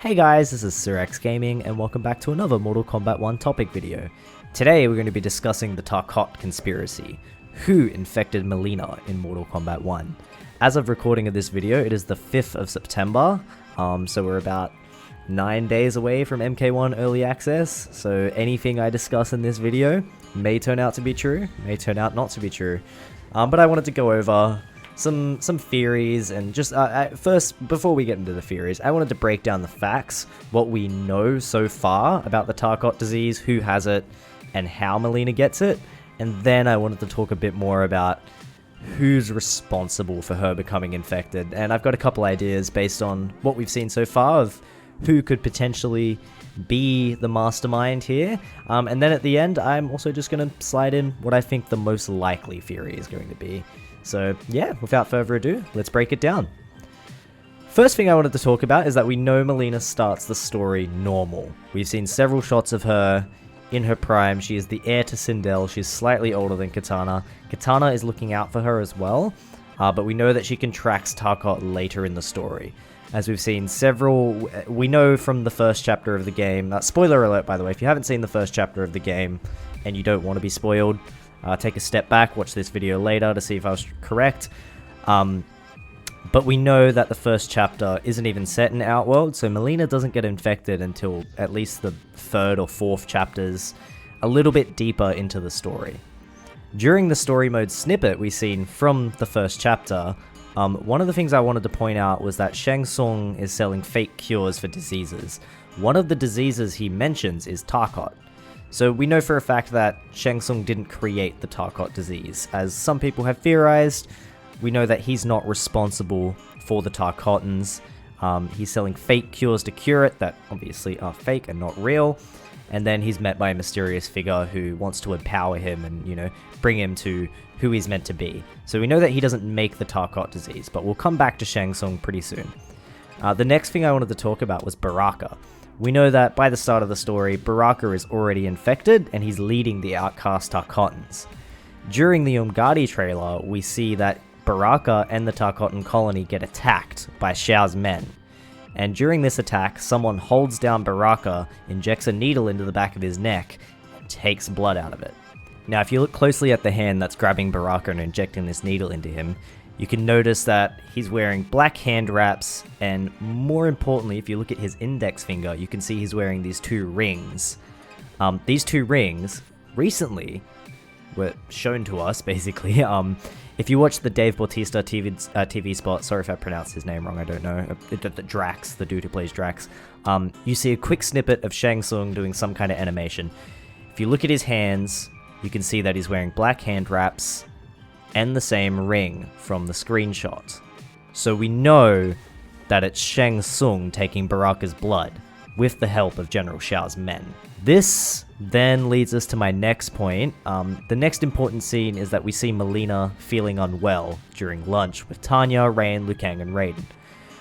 Hey guys, this is Surex Gaming and welcome back to another Mortal Kombat 1 topic video. Today we're going to be discussing the Tarkot conspiracy. Who infected Mileena in Mortal Kombat 1? As of recording of this video, it is the 5th of September, so we're about 9 days away from MK1 Early Access, so anything I discuss in this video may turn out to be true, may turn out not to be true. But I wanted to go over some theories, and just first, before we get into the theories, I wanted to break down the facts, what we know so far about the Tarkot disease, who has it, and how Mileena gets it, and then I wanted to talk a bit more about who's responsible for her becoming infected. And I've got a couple ideas based on what we've seen so far of who could potentially be the mastermind here, and then at the end I'm also just going to slide in what I think the most likely theory is going to be. So yeah, without further ado, let's break it down. First thing I wanted to talk about is that we know Mileena starts the story normal. We've seen several shots of her in her prime. She is the heir to Sindel. She's slightly older than Kitana. Kitana is looking out for her as well, but we know that she contracts Tarkot later in the story. As we've seen several, we know from the first chapter of the game, spoiler alert by the way, if you haven't seen the first chapter of the game and you don't want to be spoiled, take a step back, watch this video later to see if I was correct. But we know that the first chapter isn't even set in Outworld, so Mileena doesn't get infected until at least the third or fourth chapters, a little bit deeper into the story. During the story mode snippet we've seen from the first chapter, one of the things I wanted to point out was that Shang Tsung is selling fake cures for diseases. One of the diseases he mentions is Tarkot. So we know for a fact that Shang Tsung didn't create the Tarkot disease. As some people have theorized, we know that he's not responsible for the Tarkotans. He's selling fake cures to cure it that obviously are fake and not real. And then he's met by a mysterious figure who wants to empower him and, you know, bring him to who he's meant to be. So we know that he doesn't make the Tarkot disease, but we'll come back to Shang Tsung pretty soon. The next thing I wanted to talk about was Baraka. We know that by the start of the story, Baraka is already infected, and he's leading the outcast Tarkotans. During the Umgadi trailer, we see that Baraka and the Tarkotan colony get attacked by Xiao's men. And during this attack, someone holds down Baraka, injects a needle into the back of his neck, and takes blood out of it. Now, if you look closely at the hand that's grabbing Baraka and injecting this needle into him, you can notice that he's wearing black hand wraps, and more importantly, if you look at his index finger, you can see he's wearing these two rings. These two rings recently were shown to us, basically. If you watch the Dave Bautista TV spot, sorry if I pronounced his name wrong, I don't know, Drax, the dude who plays Drax, you see a quick snippet of Shang Tsung doing some kind of animation. If you look at his hands, you can see that he's wearing black hand wraps and the same ring from the screenshot. So we know that it's Shang Tsung taking Baraka's blood with the help of General Xiao's men. This then leads us to my next point. The next important scene is that we see Mileena feeling unwell during lunch with Tanya, Rain, Liu Kang, and Raiden.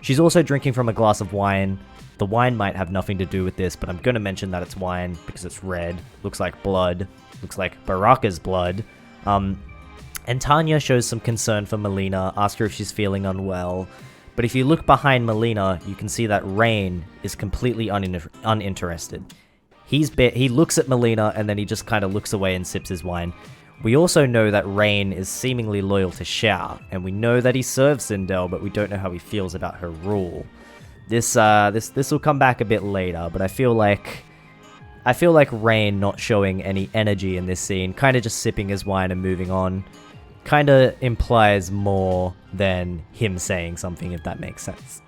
She's also drinking from a glass of wine. The wine might have nothing to do with this, but I'm going to mention that it's wine because it's red, looks like blood, looks like Baraka's blood. And Tanya shows some concern for Mileena, asks her if she's feeling unwell. But if you look behind Mileena, you can see that Rain is completely uninterested. He looks at Mileena and then he just kind of looks away and sips his wine. We also know that Rain is seemingly loyal to Xiao, and we know that he serves Sindel, but we don't know how he feels about her rule. This will come back a bit later, but I feel like Rain not showing any energy in this scene, kind of just sipping his wine and moving on, kind of implies more than him saying something, if that makes sense.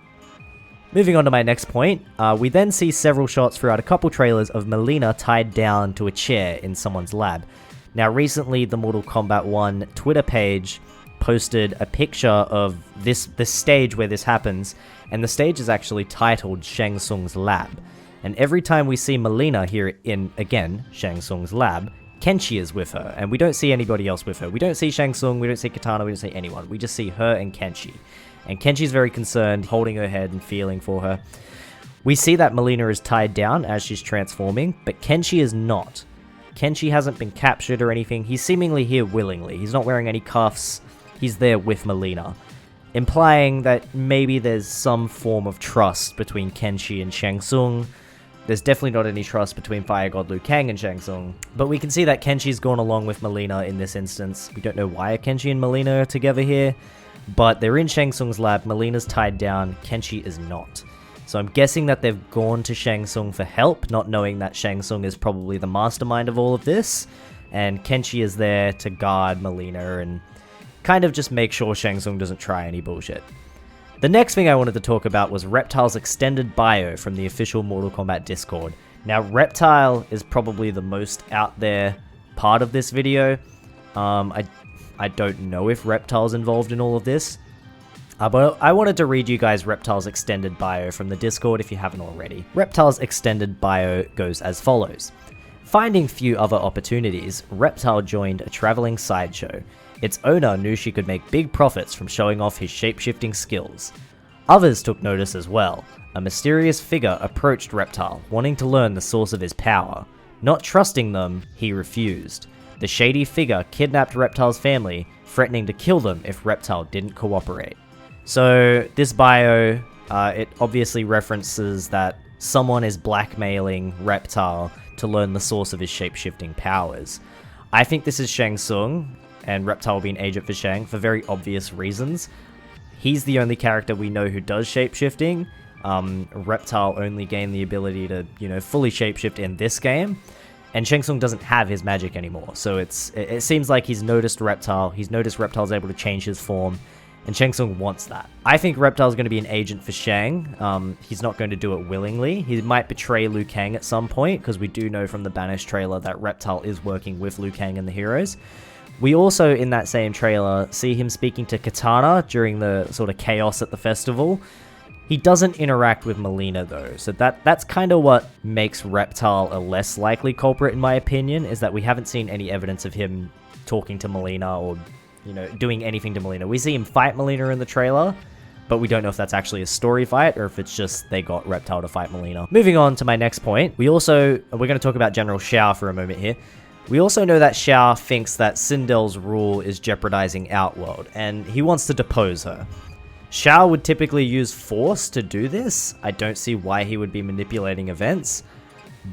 Moving on to my next point, we then see several shots throughout a couple trailers of Mileena tied down to a chair in someone's lab. Now recently, the Mortal Kombat 1 Twitter page posted a picture of the stage where this happens, and the stage is actually titled Shang Tsung's lab. And every time we see Mileena here in, again, Shang Tsung's lab, Kenshi is with her, and we don't see anybody else with her. We don't see Shang Tsung, we don't see Kitana, we don't see anyone. We just see her and Kenshi. And Kenshi's very concerned, holding her head and feeling for her. We see that Mileena is tied down as she's transforming, but Kenshi is not. Kenshi hasn't been captured or anything. He's seemingly here willingly. He's not wearing any cuffs. He's there with Mileena. implying that maybe there's some form of trust between Kenshi and Shang Tsung. There's definitely not any trust between Fire God Liu Kang and Shang Tsung, but we can see that Kenshi's gone along with Mileena in this instance. We don't know why Kenshi and Mileena are together here, but they're in Shang Tsung's lab. Mileena's tied down, Kenshi is not. So I'm guessing that they've gone to Shang Tsung for help, not knowing that Shang Tsung is probably the mastermind of all of this, and Kenshi is there to guard Mileena and kind of just make sure Shang Tsung doesn't try any bullshit. The next thing I wanted to talk about was Reptile's extended bio from the official Mortal Kombat Discord. Now, Reptile is probably the most out there part of this video. I don't know if Reptile's involved in all of this. But I wanted to read you guys Reptile's extended bio from the Discord if you haven't already. Reptile's extended bio goes as follows. Finding few other opportunities, Reptile joined a traveling sideshow. Its owner knew she could make big profits from showing off his shape-shifting skills. Others took notice as well. A mysterious figure approached Reptile, wanting to learn the source of his power. Not trusting them, he refused. The shady figure kidnapped Reptile's family, threatening to kill them if Reptile didn't cooperate. So this bio, it obviously references that someone is blackmailing Reptile to learn the source of his shape-shifting powers. I think this is Shang Tsung, and Reptile will be an agent for Shang for very obvious reasons. He's the only character we know who does shape-shifting. Reptile only gained the ability to, fully shapeshift in this game. And Shang Tsung doesn't have his magic anymore. So it seems like he's noticed Reptile. He's noticed Reptile's able to change his form. And Shang Tsung wants that. I think Reptile's going to be an agent for Shang. He's not going to do it willingly. He might betray Liu Kang at some point, because we do know from the Banished trailer that Reptile is working with Liu Kang and the heroes. We also, in that same trailer, see him speaking to Kitana during the sort of chaos at the festival. He doesn't interact with Mileena though, so that's kind of what makes Reptile a less likely culprit in my opinion, is that we haven't seen any evidence of him talking to Mileena or, doing anything to Mileena. We see him fight Mileena in the trailer, but we don't know if that's actually a story fight or if it's just they got Reptile to fight Mileena. Moving on to my next point, we're going to talk about General Shao for a moment here. We also know that Shao thinks that Sindel's rule is jeopardizing Outworld, and he wants to depose her. Shao would typically use force to do this. I don't see why he would be manipulating events,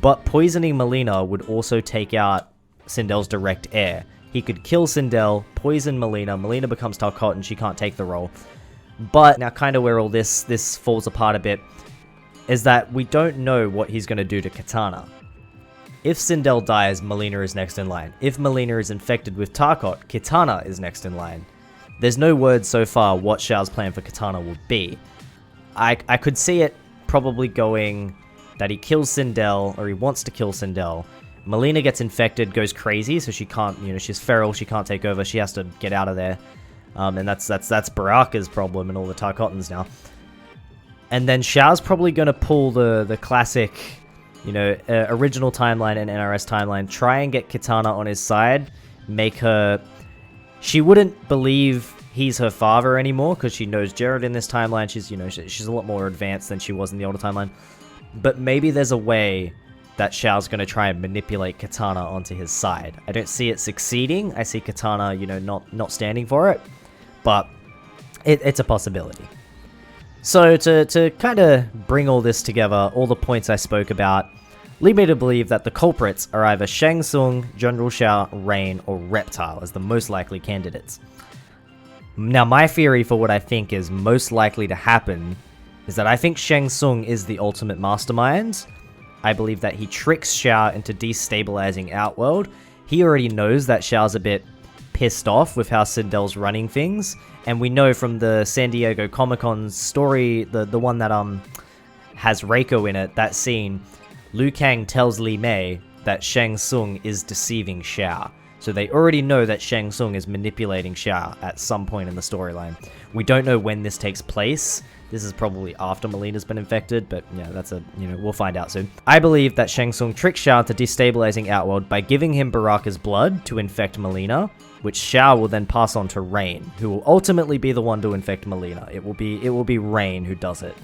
but poisoning Mileena would also take out Sindel's direct heir. He could kill Sindel, poison Mileena, Mileena becomes Talcott and she can't take the role. But now kind of where all this falls apart a bit is that we don't know what he's going to do to Kitana. If Sindel dies, Mileena is next in line. If Mileena is infected with Talcott, Kitana is next in line. There's no word so far what Shao's plan for Kitana will be. I could see it probably going that he kills Sindel, or he wants to kill Sindel. Mileena gets infected, goes crazy, so she can't, she's feral, she can't take over, she has to get out of there. And that's Baraka's problem and all the Tarkottans now. And then Shao's probably going to pull the classic, original timeline and NRS timeline, try and get Kitana on his side, make her... She wouldn't believe he's her father anymore because she knows Jared in this timeline. She's a lot more advanced than she was in the older timeline. But maybe there's a way that Shao's going to try and manipulate Kitana onto his side. I don't see it succeeding. I see Kitana, not standing for it. But it's a possibility. So to kind of bring all this together, all the points I spoke about, lead me to believe that the culprits are either Shang Tsung, General Shao, Rain, or Reptile as the most likely candidates. Now, my theory for what I think is most likely to happen is that I think Shang Tsung is the ultimate mastermind. I believe that he tricks Shao into destabilizing Outworld. He already knows that Shao's a bit pissed off with how Sindel's running things, and we know from the San Diego Comic-Con story, the one that has Reiko in it, that scene, Liu Kang tells Li Mei that Shang Tsung is deceiving Shao. So they already know that Shang Tsung is manipulating Shao at some point in the storyline. We don't know when this takes place. This is probably after Mileena's been infected, but yeah, we'll find out soon. I believe that Shang Tsung tricks Shao to destabilizing Outworld by giving him Baraka's blood to infect Mileena, which Shao will then pass on to Rain, who will ultimately be the one to infect Mileena. It will be Rain who does it.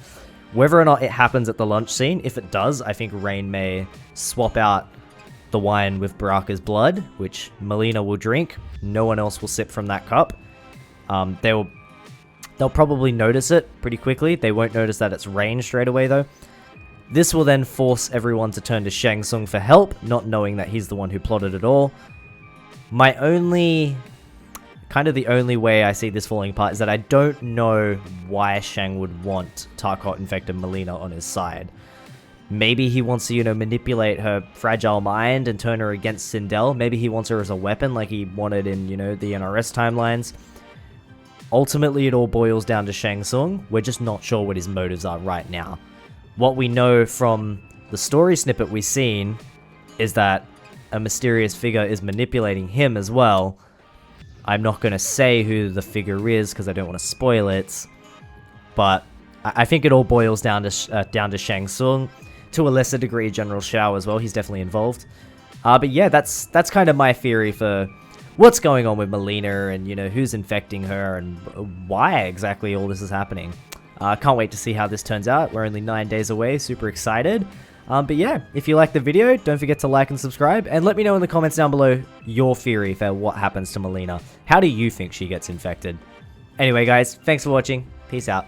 Whether or not it happens at the lunch scene, if it does, I think Rain may swap out the wine with Baraka's blood, which Mileena will drink. No one else will sip from that cup. They'll probably notice it pretty quickly. They won't notice that it's Rain straight away though. This will then force everyone to turn to Shang Tsung for help, not knowing that he's the one who plotted it all. My only... kind of the only way I see this falling apart is that I don't know why Shang would want Tarkot infected Mileena on his side. Maybe he wants to, you know, manipulate her fragile mind and turn her against Sindel. Maybe he wants her as a weapon like he wanted in, you know, the NRS timelines. Ultimately, it all boils down to Shang Tsung. We're just not sure what his motives are right now. What we know from the story snippet we've seen is that a mysterious figure is manipulating him as well. I'm not going to say who the figure is because I don't want to spoil it, but I think it all boils down to Shang Tsung. To a lesser degree, General Shao as well. He's definitely involved. But yeah, that's kind of my theory for what's going on with Mileena and, you know, who's infecting her and why exactly all this is happening. Can't wait to see how this turns out. We're only 9 days away. Super excited. But yeah, if you liked the video, don't forget to like and subscribe. And let me know in the comments down below your theory for what happens to Mileena. How do you think she gets infected? Anyway, guys, thanks for watching. Peace out.